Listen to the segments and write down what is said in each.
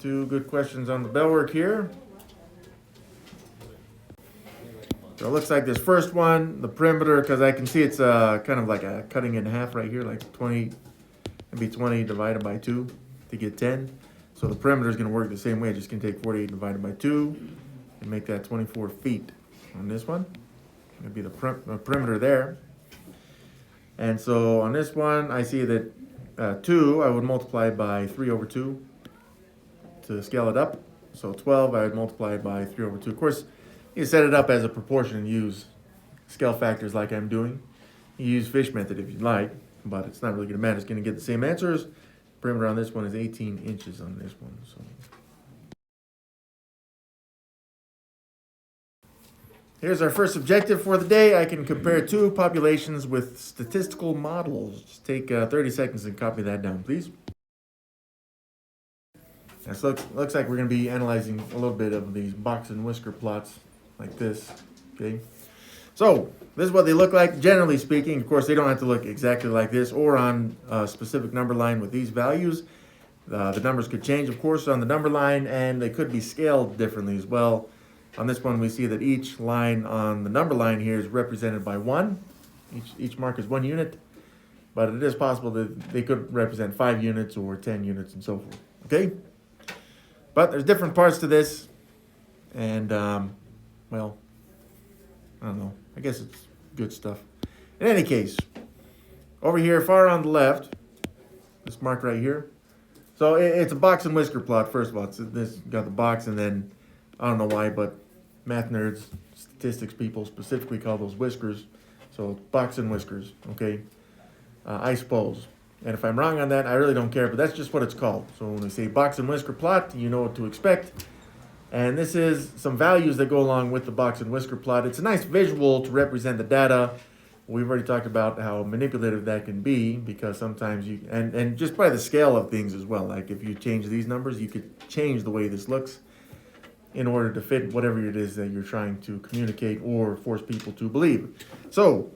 2 good questions on the bell work here. So it looks like this first one, the perimeter, because I can see it's kind of like a cutting in half right here, like 20, maybe 20 divided by 2 to get 10. So the perimeter is going to work the same way, just going to take 48 divided by 2 and make that 24 feet on this one. It'll be the perimeter there. And so on this one, I see that 2, I would multiply by 3 over 2 to scale it up. So 12, I would multiply by 3 over 2. Of course, you set it up as a proportion and use scale factors like I'm doing. You use fish method if you'd like, but it's not really going to matter. It's going to get the same answers. Perimeter on this one is 18 inches on this one. So here's our first objective for the day. I can compare 2 populations with statistical models. Just take 30 seconds and copy that down, please. This looks like we're going to be analyzing a little bit of these box and whisker plots like this, okay? So this is what they look like, generally speaking. Of course, they don't have to look exactly like this or on a specific number line with these values. The numbers could change, of course, on the number line, and they could be scaled differently as well. On this one, we see that each line on the number line here is represented by 1. Each mark is 1 unit, but it is possible that they could represent 5 units or 10 units and so forth, okay? But there's different parts to this, and, well, I don't know. I guess it's good stuff. In any case, over here, far on the left, this mark right here. So it's a box and whisker plot, first of all. This got the box, and then, I don't know why, but math nerds, statistics people specifically call those whiskers. So box and whiskers, okay? I suppose. And if I'm wrong on that, I really don't care, but that's just what it's called. So when we say box and whisker plot, you know what to expect. And this is some values that go along with the box and whisker plot. It's a nice visual to represent the data. We've already talked about how manipulative that can be, because sometimes you, and just by the scale of things as well. Like if you change these numbers, you could change the way this looks in order to fit whatever it is that you're trying to communicate or force people to believe. So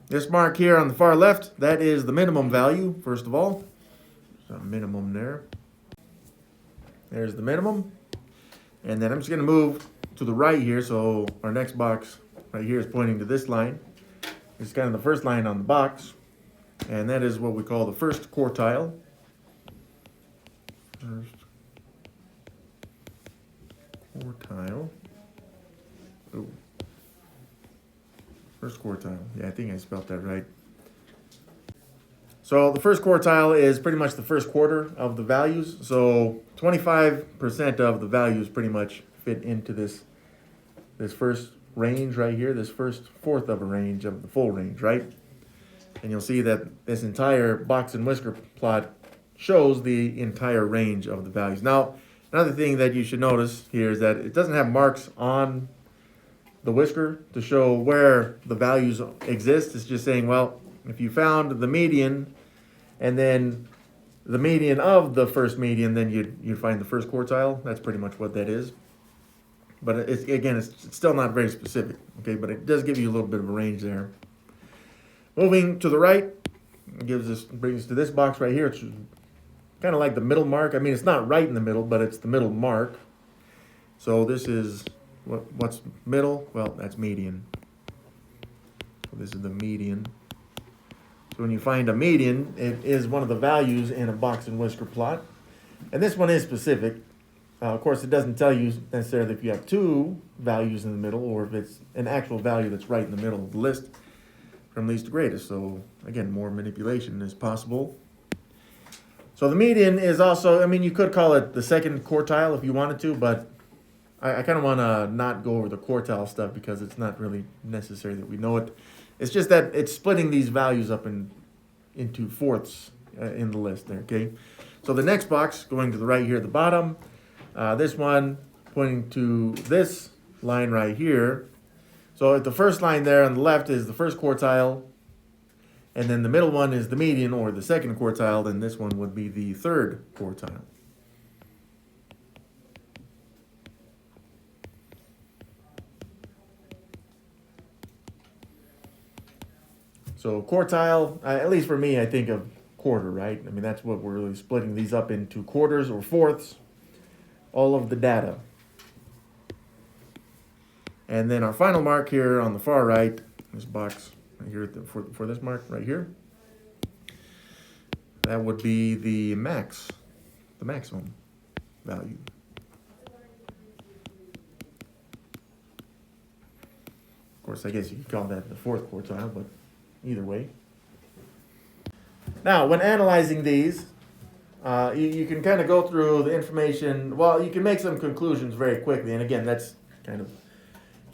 this mark here on the far left, that is the minimum value, first of all. There's a minimum there. There's the minimum. And then I'm just going to move to the right here. So our next box right here is pointing to this line. It's kind of the first line on the box. And that is what we call the first quartile. First quartile. Ooh. First quartile. Yeah, I think I spelled that right. So the first quartile is pretty much the first quarter of the values. So 25% of the values pretty much fit into this first range right here, this first fourth of a range of the full range, right? And you'll see that this entire box and whisker plot shows the entire range of the values. Now, another thing that you should notice here is that it doesn't have marks on the whisker to show where the values exist. It's just saying, well, if you found the median and then the median of the first median, then you'd find the first quartile. That's pretty much what that is. But it's still not very specific, okay? But it does give you a little bit of a range there. Moving to the right, brings us to this box right here. It's kind of like the middle mark. I mean, it's not right in the middle, but it's the middle mark. So this is what's middle? Well, that's median. So this is the median. So when you find a median, it is one of the values in a box and whisker plot. And this one is specific. Of course, it doesn't tell you necessarily if you have 2 values in the middle or if it's an actual value that's right in the middle of the list from least to greatest. So again, more manipulation is possible. So the median is also, I mean, you could call it the second quartile if you wanted to, but I kind of want to not go over the quartile stuff because it's not really necessary that we know it. It's just that it's splitting these values up into fourths in the list there, okay? So the next box, going to the right here at the bottom, this one pointing to this line right here. So the first line there on the left is the first quartile, and then the middle one is the median or the second quartile, then this one would be the third quartile. So quartile, at least for me, I think of quarter, right? I mean, that's what we're really splitting these up into quarters or fourths. all of the data. And then our final mark here on the far right, this box right here for this mark right here, that would be the maximum value. Of course, I guess you could call that the fourth quartile, but either way. Now, when analyzing these, you can kind of go through the information. Well, you can make some conclusions very quickly. And again, that's kind of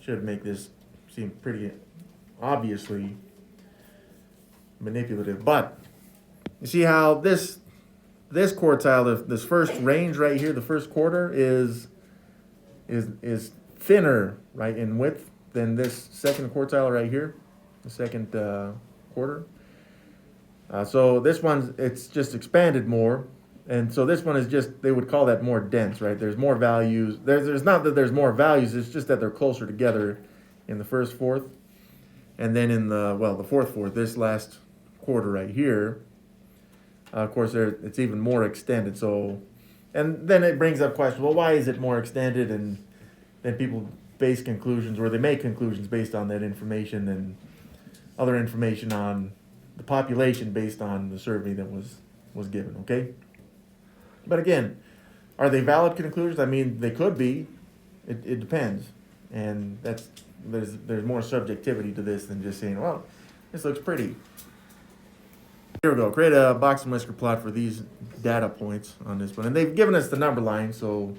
should make this seem pretty obviously manipulative. But you see how this quartile, this first range right here, the first quarter is thinner, right, in width than this second quartile right here, the second quarter. So this one, it's just expanded more. And so this one is just, they would call that more dense, right? There's more values. There's not that there's more values, it's just that they're closer together in the first fourth. And then in the fourth fourth, this last quarter right here, of course, it's even more extended. So, and then it brings up questions, well, why is it more extended? And then people base conclusions, or they make conclusions based on that information and other information on the population based on the survey that was given, okay? But again, are they valid conclusions? I mean, they could be. It depends. And there's more subjectivity to this than just saying, well, this looks pretty. Here we go. Create a box and whisker plot for these data points on this one. And they've given us the number line, so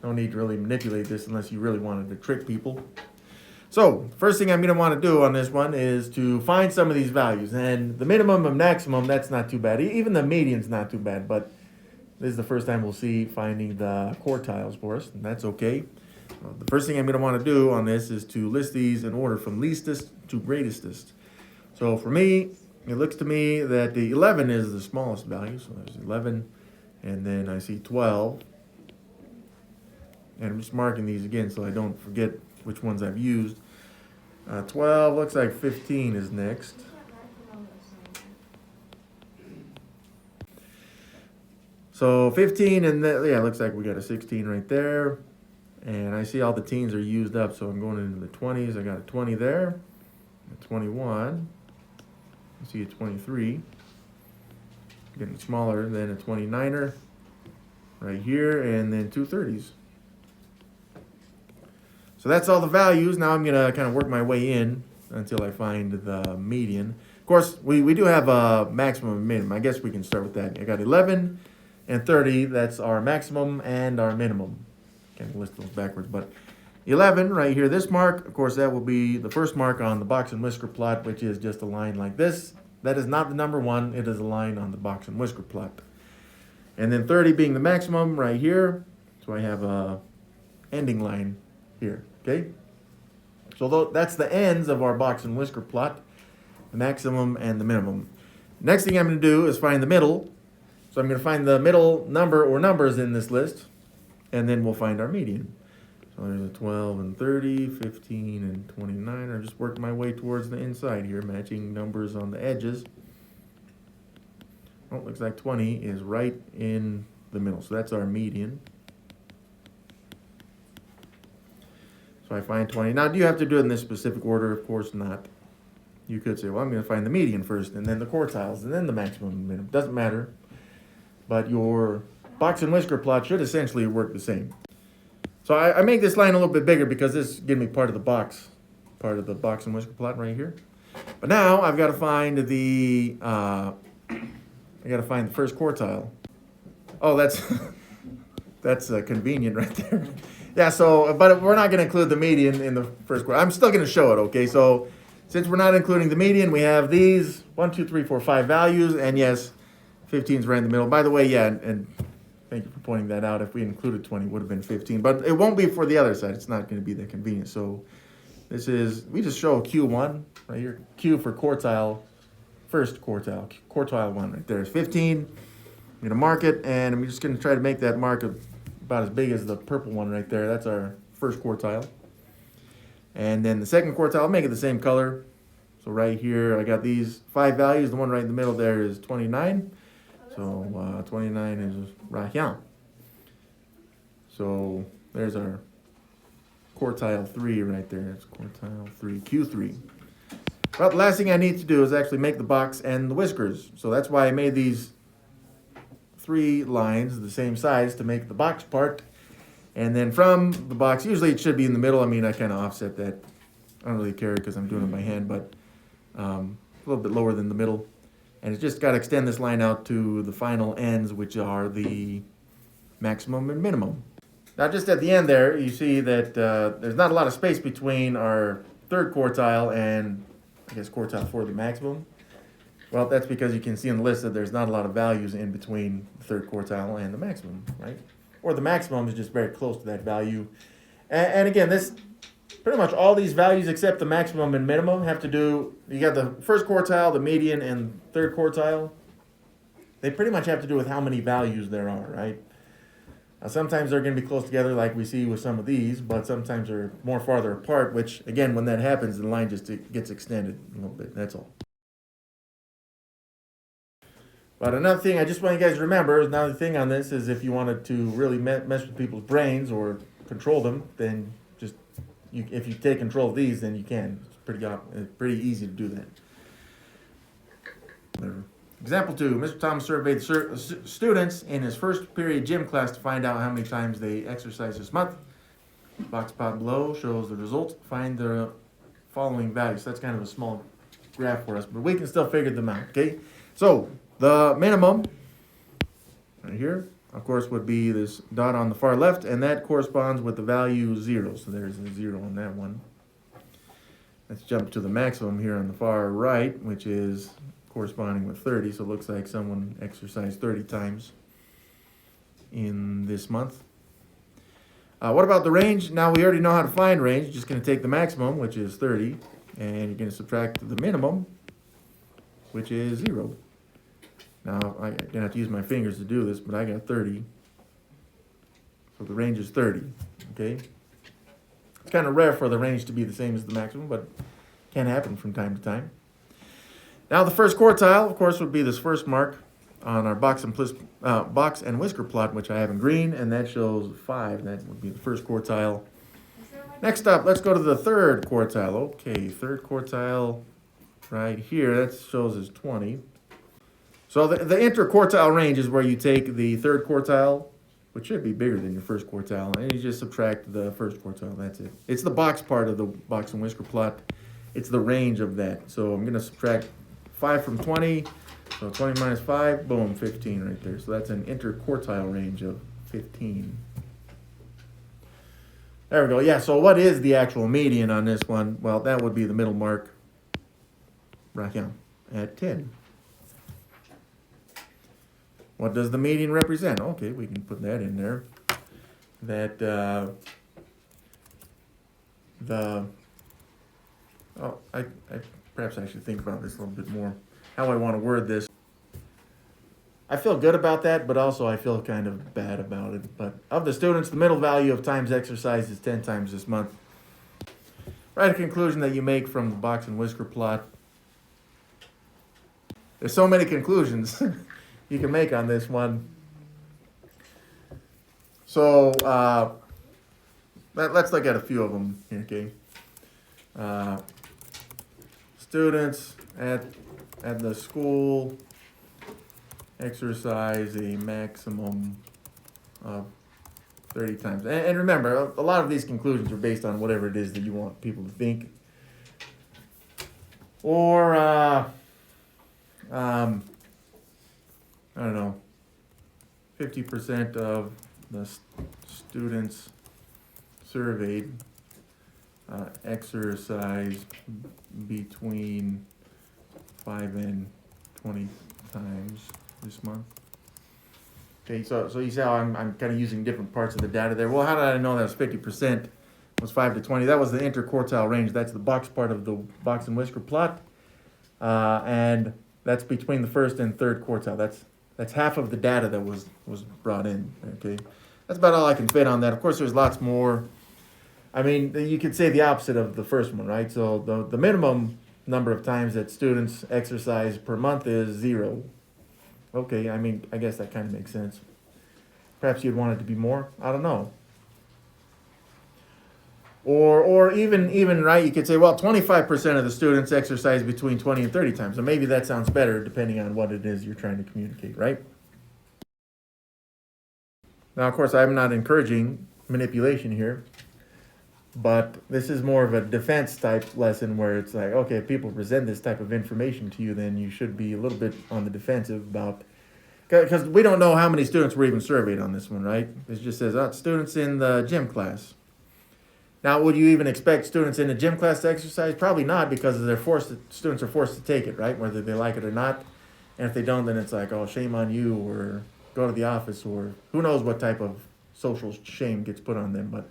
no need to really manipulate this unless you really wanted to trick people. So, first thing I'm going to want to do on this one is to find some of these values. And the minimum and maximum, that's not too bad. Even the median's not too bad, but this is the first time we'll see finding the quartiles for us, and that's okay. The first thing I'm going to want to do on this is to list these in order from leastest to greatest. So for me, it looks to me that the 11 is the smallest value, so there's 11, and then I see 12. And I'm just marking these again so I don't forget which ones I've used. 12, looks like 15 is next. So 15, and yeah, looks like we got a 16 right there. And I see all the teens are used up, so I'm going into the 20s. I got a 20 there, a 21. I see a 23. Getting smaller than a 29er right here, and then two 30s. So that's all the values. Now I'm going to kind of work my way in until I find the median. Of course, we do have a maximum and minimum. I guess we can start with that. I got 11 and 30. That's our maximum and our minimum. Can't list those backwards, but 11 right here, this mark, of course, that will be the first mark on the box and whisker plot, which is just a line like this. That is not the number one. It is a line on the box and whisker plot. And then 30 being the maximum right here. So I have a ending line here, okay? So that's the ends of our box and whisker plot, the maximum and the minimum. Next thing I'm going to do is find the middle. So I'm going to find the middle number or numbers in this list, and then we'll find our median. So there's a 12 and 30, 15 and 29. I'm just working my way towards the inside here, matching numbers on the edges. Oh, looks like 20 is right in the middle. So that's our median. So I find 20. Now, do you have to do it in this specific order? Of course not. You could say, well, I'm going to find the median first, and then the quartiles, and then the maximum and minimum. Doesn't matter. But your box and whisker plot should essentially work the same. So I make this line a little bit bigger because this gives me part of the box and whisker plot right here. But now I've got to find the first quartile. Oh, that's convenient right there. Yeah. So, but we're not going to include the median in the first quartile. I'm still going to show it. Okay. So since we're not including the median, we have these 1, 2, 3, 4, 5 values, and yes, 15 is right in the middle. By the way, yeah, and thank you for pointing that out. If we included 20, it would have been 15. But it won't be for the other side. It's not going to be that convenient. So we just show Q1 right here. Q for quartile, first quartile. Quartile 1 right there is 15. I'm going to mark it, and I'm just going to try to make that mark about as big as the purple one right there. That's our first quartile. And then the second quartile, I'll make it the same color. So right here, I got these 5 values. The one right in the middle there is 29. So 29 is right here. So there's our quartile 3 right there. It's quartile 3, Q3. Well, the last thing I need to do is actually make the box and the whiskers. So that's why I made these 3 lines the same size to make the box part. And then from the box, usually it should be in the middle. I mean, I kind of offset that. I don't really care because I'm doing it by hand, but a little bit lower than the middle. And it's just got to extend this line out to the final ends, which are the maximum and minimum. Now, just at the end there, you see that there's not a lot of space between our third quartile and, I guess, quartile 4, the maximum. Well, that's because you can see in the list that there's not a lot of values in between the third quartile and the maximum, right? Or the maximum is just very close to that value. And again, this pretty much all these values except the maximum and minimum have to do, you got the first quartile, the median, and third quartile. They pretty much have to do with how many values there are, right? Sometimes they're going to be close together like we see with some of these, but sometimes they're more farther apart, which, again, when that happens, the line just gets extended a little bit. That's all. But another thing I just want you guys to remember, another thing on this is if you wanted to really mess with people's brains or control them, then just, if you take control of these, then you can. It's pretty easy to do that. Whatever. Example 2, Mr. Thomas surveyed students in his first period gym class to find out how many times they exercised this month. Box plot below shows the results. Find the following values. So that's kind of a small graph for us, but we can still figure them out, okay? So the minimum, right here, of course, would be this dot on the far left, and that corresponds with the value 0. So there's a 0 on that one. Let's jump to the maximum here on the far right, which is corresponding with 30. So it looks like someone exercised 30 times in this month. What about the range? Now we already know how to find range. You're just going to take the maximum, which is 30, and you're going to subtract the minimum, which is 0. Now, I'm going to have to use my fingers to do this, but I got 30. So the range is 30, okay? It's kind of rare for the range to be the same as the maximum, but can happen from time to time. Now, the first quartile, of course, would be this first mark on our box and whisker plot, which I have in green, and that shows 5. That would be the first quartile. Next up, let's go to the third quartile. Okay, third quartile right here, that shows as 20. So the interquartile range is where you take the third quartile, which should be bigger than your first quartile, and you just subtract the first quartile. That's it. It's the box part of the box and whisker plot. It's the range of that. So I'm going to subtract 5 from 20. So 20 minus 5, boom, 15 right there. So that's an interquartile range of 15. There we go. Yeah, so what is the actual median on this one? Well, that would be the middle mark right here at 10. What does the median represent? Okay, we can put that in there. That perhaps I should think about this a little bit more. How I want to word this. I feel good about that, but also I feel kind of bad about it. But of the students, the middle value of times exercise is 10 times this month. Write a conclusion that you make from the box and whisker plot. There's so many conclusions you can make on this one. So let's look at a few of them here, okay? Students at the school exercise a maximum of 30 times. And remember, a lot of these conclusions are based on whatever it is that you want people to think. Or, I don't know, 50% of the students surveyed exercise between 5 and 20 times this month. Okay, so you see how I'm kind of using different parts of the data there. Well, how did I know that was 50% was 5 to 20? That was the interquartile range. That's the box part of the box and whisker plot. And that's between the first and third quartile. That's half of the data that was brought in, okay? That's about all I can fit on that. Of course, there's lots more. I mean, you could say the opposite of the first one, right? So the minimum number of times that students exercise per month is 0. Okay, I mean, I guess that kind of makes sense. Perhaps you'd want it to be more. I don't know. Or even right, you could say, well, 25% of the students exercise between 20 and 30 times. So maybe that sounds better depending on what it is you're trying to communicate, right? Now, of course, I'm not encouraging manipulation here, but this is more of a defense type lesson where it's like, okay, if people present this type of information to you, then you should be a little bit on the defensive about, because we don't know how many students were even surveyed on this one, right? It just says, oh, students in the gym class. Now, would you even expect students in a gym class to exercise? Probably not, because students are forced to take it, right? Whether they like it or not. And if they don't, then it's like, oh, shame on you, or go to the office, or who knows what type of social shame gets put on them. But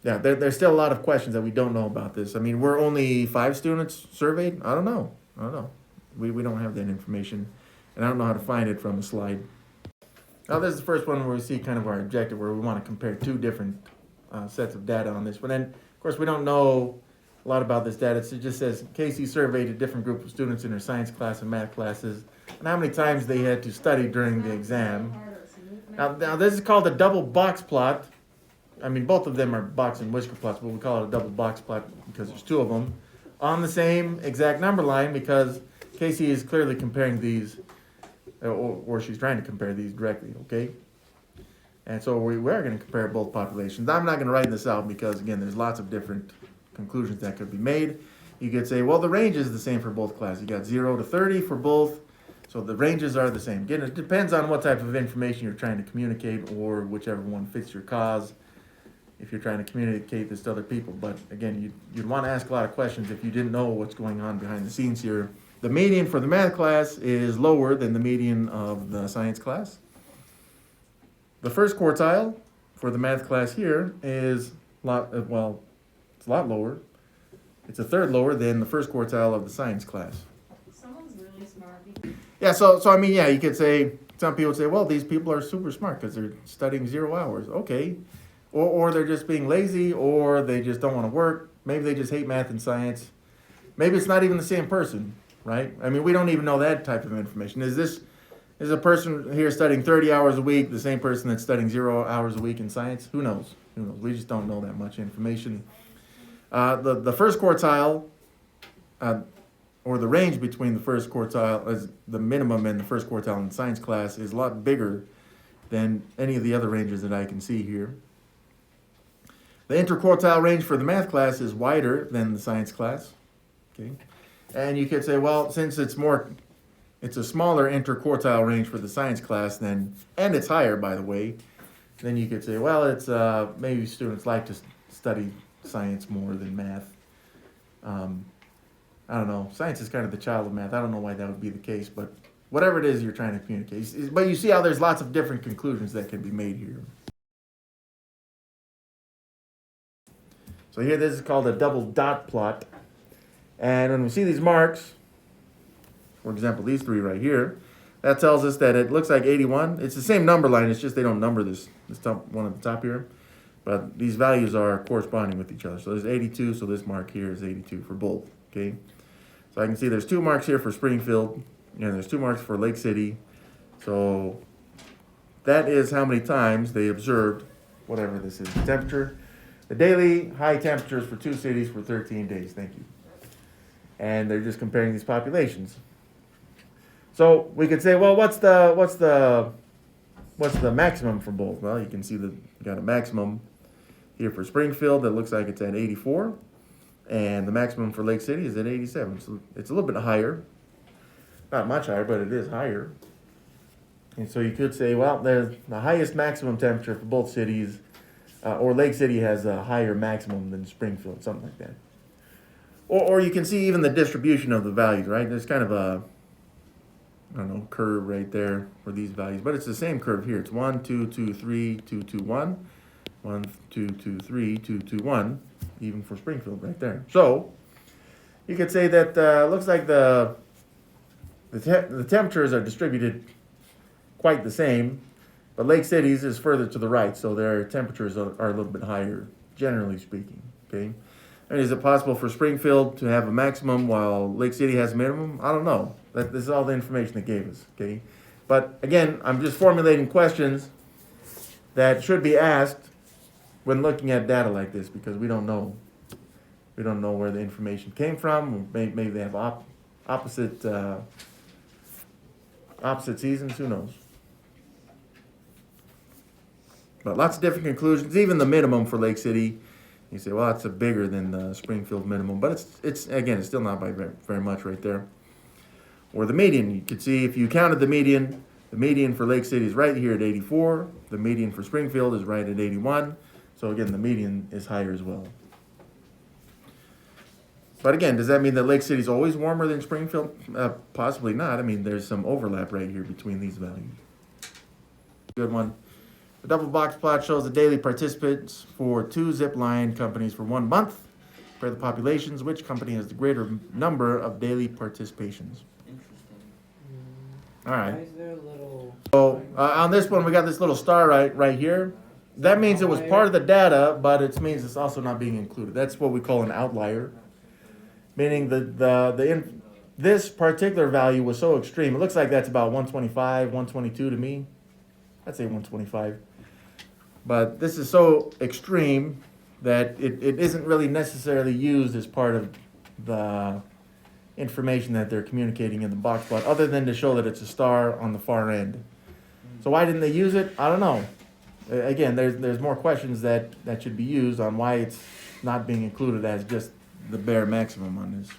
yeah, there's still a lot of questions that we don't know about this. I mean, we're only 5 students surveyed. I don't know. We don't have that information, and I don't know how to find it from the slide. Now, this is the first one where we see kind of our objective, where we want to compare 2 different sets of data on this. But then, of course, we don't know a lot about this data. So it just says Casey surveyed a different group of students in her science class and math classes, and how many times they had to study during the exam. Now this is called a double box plot. I mean, both of them are box and whisker plots, but we call it a double box plot because there's 2 of them on the same exact number line, because Casey is clearly comparing these, or she's trying to compare these directly, okay? And so we are going to compare both populations. I'm not going to write this out because, again, there's lots of different conclusions that could be made. You could say, well, the range is the same for both classes. You got 0 to 30 for both, so the ranges are the same. Again, it depends on what type of information you're trying to communicate, or whichever one fits your cause, if you're trying to communicate this to other people. But again, you'd want to ask a lot of questions if you didn't know what's going on behind the scenes here. The median for the math class is lower than the median of the science class. The first quartile for the math class here is it's a lot lower. It's a third lower than the first quartile of the science class. Someone's really smart. Yeah, so I mean, yeah, you could say, some people would say, well, these people are super smart because they're studying 0 hours. Okay. Or they're just being lazy, or they just don't want to work. Maybe they just hate math and science. Maybe it's not even the same person, right? I mean, we don't even know that type of information. Is a person here studying 30 hours a week the same person that's studying 0 hours a week in science? Who knows? We just don't know that much information. The first quartile, or the range between the first quartile, as the minimum in the first quartile in the science class, is a lot bigger than any of the other ranges that I can see here. The interquartile range for the math class is wider than the science class. Okay, and you could say, well, since it's a smaller interquartile range for the science class, and it's higher, by the way, then you could say, well, it's maybe students like to study science more than math. I don't know. Science is kind of the child of math. I don't know why that would be the case, but whatever it is you're trying to communicate. But you see how there's lots of different conclusions that can be made here. So here, this is called a double dot plot. And when we see these marks, for example, these 3 right here, that tells us that it looks like 81. It's the same number line. It's just they don't number this top one at the top here. But these values are corresponding with each other. So there's 82, so this mark here is 82 for both, okay? So I can see there's 2 marks here for Springfield, and there's 2 marks for Lake City. So that is how many times they observed whatever this is, the temperature. The daily high temperatures for 2 cities for 13 days. Thank you. And they're just comparing these populations. So we could say, well, what's the maximum for both? Well, you can see that you got a maximum here for Springfield that looks like it's at 84, and the maximum for Lake City is at 87. So it's a little bit higher. Not much higher, but it is higher. And so you could say, well, there's the highest maximum temperature for both cities, or Lake City has a higher maximum than Springfield, something like that. Or you can see even the distribution of the values, right? There's kind of a, I don't know, curve right there for these values, but it's the same curve here. It's 1, 2, 2, 3, 2, 2, 1, 1, 2, 2, 3, 2, 2, 1, even for Springfield right there. So you could say that looks like the temperatures are distributed quite the same, but Lake City's is further to the right, so their temperatures are a little bit higher, generally speaking, okay? And is it possible for Springfield to have a maximum while Lake City has a minimum? I don't know. This is all the information they gave us, okay? But again, I'm just formulating questions that should be asked when looking at data like this, because we don't know. We don't know where the information came from. Maybe they have opposite seasons. Who knows? But lots of different conclusions. Even the minimum for Lake City, you say, well, that's bigger than the Springfield minimum, but it's still not by very much right there. Or the median, you could see if you counted the median for Lake City is right here at 84. The median for Springfield is right at 81. So again, the median is higher as well. But again, does that mean that Lake City is always warmer than Springfield? Possibly not. I mean, there's some overlap right here between these values. Good one. The double box plot shows the daily participants for 2 zip line companies for 1 month. Compare the populations. Which company has the greater number of daily participations? Interesting. All right. Why is there a little... So on this one, we got this little star right here. That means it was part of the data, but it means it's also not being included. That's what we call an outlier. Meaning this particular value was so extreme. It looks like that's about 125, 122 to me. I'd say 125. But this is so extreme that it isn't really necessarily used as part of the information that they're communicating in the box plot, other than to show that it's a star on the far end. So why didn't they use it? I don't know. Again, there's more questions that should be used on why it's not being included as just the bare maximum on this.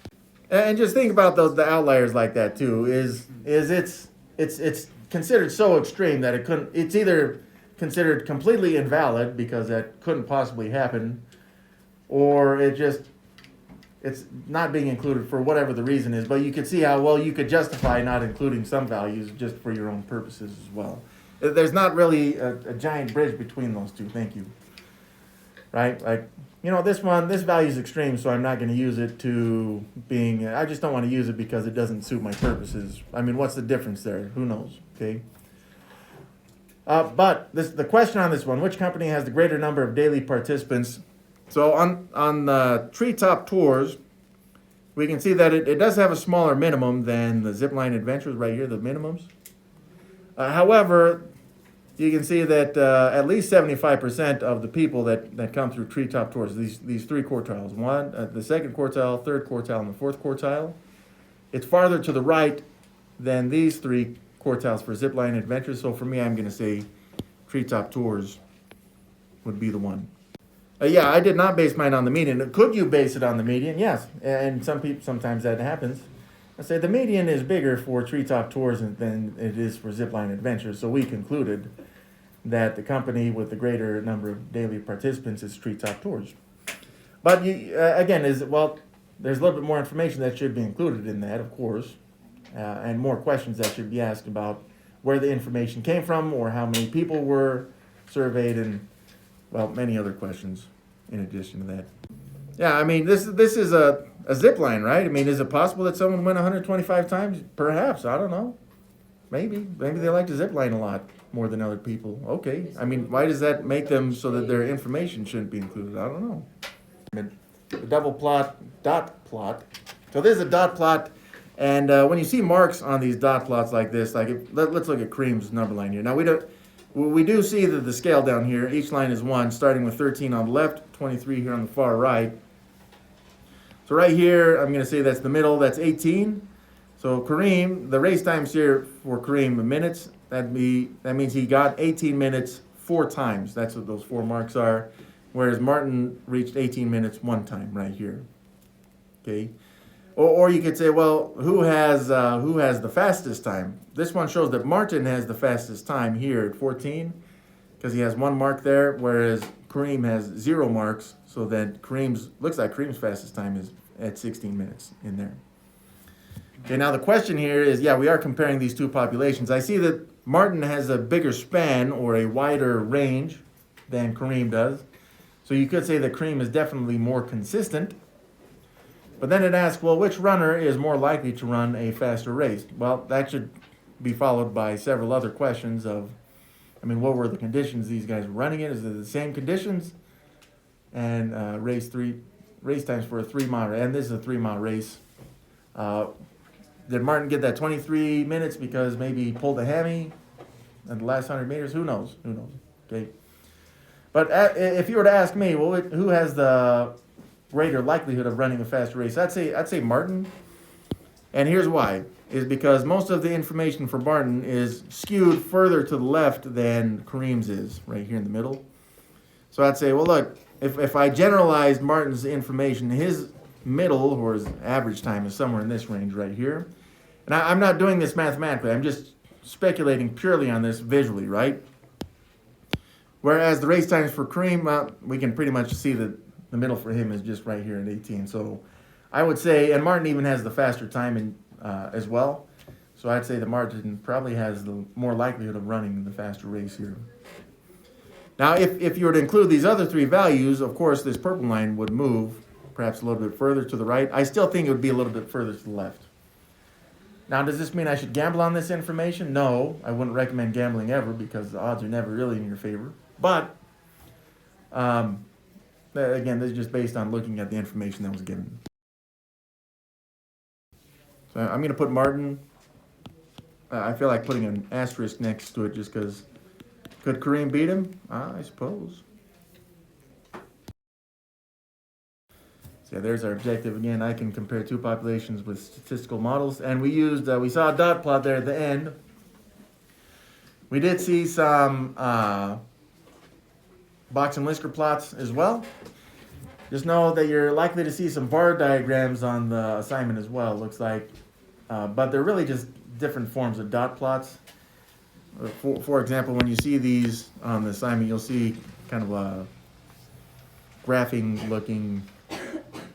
And just think about the outliers like that too. It's considered so extreme that it's either considered completely invalid because that couldn't possibly happen, or it's not being included for whatever the reason is. But you could see how well you could justify not including some values just for your own purposes as well. There's not really a giant bridge between those two. Thank you. Right? Like, this value is extreme, so I'm not going to use it I just don't want to use it because it doesn't suit my purposes. I mean, what's the difference there? Who knows? Okay. But the question on this one, which company has the greater number of daily participants? So on the treetop tours, we can see that it does have a smaller minimum than the zipline adventures right here, the minimums. However, you can see that at least 75% of the people that come through treetop tours, these 3 quartiles, the second quartile, third quartile, and the fourth quartile, it's farther to the right than these 3 quartiles for zipline adventures. So for me, I'm going to say treetop tours would be the one. Yeah, I did not base mine on the median. Could you base it on the median? Yes, and sometimes that happens. I say the median is bigger for treetop tours than it is for zipline adventures. So we concluded that the company with the greater number of daily participants is treetop tours. But again, there's a little bit more information that should be included in that, of course, and more questions that should be asked about where the information came from or how many people were surveyed, and many other questions in addition to that. Yeah, I mean, this is a zip line, right? I mean, is it possible that someone went 125 times? Perhaps, I don't know. Maybe they like to zip line a lot more than other people. Okay, I mean, why does that make them so that their information shouldn't be included? I don't know. The double plot, dot plot. So this is a dot plot, and when you see marks on these dot plots like this, let's look at Cream's number line here. Now we do see that the scale down here, each line is 1, starting with 13 on the left, 23 here on the far right. So right here, I'm going to say that's the middle, that's 18. So Kareem, the race times here for Kareem in minutes, that means he got 18 minutes 4 times. That's what those 4 marks are. Whereas Martin reached 18 minutes 1 time right here. Okay. Or you could say, well, who has the fastest time? This one shows that Martin has the fastest time here at 14 because he has 1 mark there, whereas Kareem has 0 marks. So then looks like Kareem's fastest time is at 16 minutes in there. Okay, now the question here is, we are comparing these 2 populations. I see that Martin has a bigger span or a wider range than Kareem does. So you could say that Kareem is definitely more consistent. But then it asks, well, which runner is more likely to run a faster race? Well, that should be followed by several other questions of, what were the conditions these guys were running in? Is it the same conditions? And race times for a 3-mile, and this is a 3-mile race. Did Martin get that 23 minutes because maybe he pulled a hammy at the last 100 meters? Who knows? Okay. But if you were to ask me, well, who has the greater likelihood of running a faster race? I'd say Martin. And here's why: is because most of the information for Martin is skewed further to the left than Kareem's is, right here in the middle. So I'd say, well, look, if I generalize Martin's information, his middle or his average time is somewhere in this range right here. And I'm not doing this mathematically. I'm just speculating purely on this visually, right? Whereas the race times for Kareem, we can pretty much see that the middle for him is just right here at 18. So I would say, and Martin even has the faster time as well. So I'd say that Martin probably has the more likelihood of running the faster race here. Now, if you were to include these other three values, of course, this purple line would move perhaps a little bit further to the right. I still think it would be a little bit further to the left. Now, does this mean I should gamble on this information? No, I wouldn't recommend gambling ever because the odds are never really in your favor. But, again, this is just based on looking at the information that was given. So I'm going to put Martin. I feel like putting an asterisk next to it just because. Could Kareem beat him? I suppose. So there's our objective again. I can compare two populations with statistical models, and we saw a dot plot there at the end. We did see some box and whisker plots as well. Just know that you're likely to see some bar diagrams on the assignment as well. Looks like, but they're really just different forms of dot plots. For example, when you see these on the assignment, you'll see kind of a graphing looking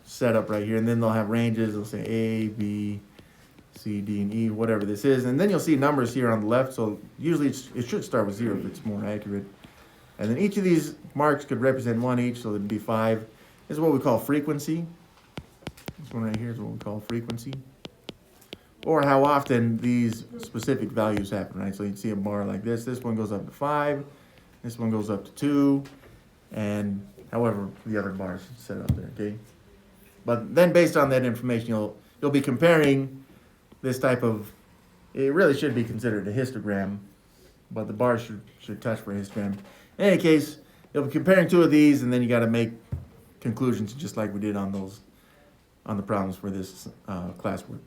setup right here, and then they'll have ranges. They'll say A, B, C, D, and E, whatever this is, and then you'll see numbers here on the left. So usually it should start with 0 if it's more accurate. And then each of these marks could represent 1 each, so it'd be 5. This is what we call frequency. This one right here is what we call frequency. Or how often these specific values happen, right? So you see a bar like this. This one goes up to 5. This one goes up to 2. And however the other bars set up there, okay? But then based on that information, you'll be comparing this type of, it really should be considered a histogram, but the bars should touch for a histogram. In any case, you'll be comparing two of these, and then you got to make conclusions just like we did on the problems for this classwork.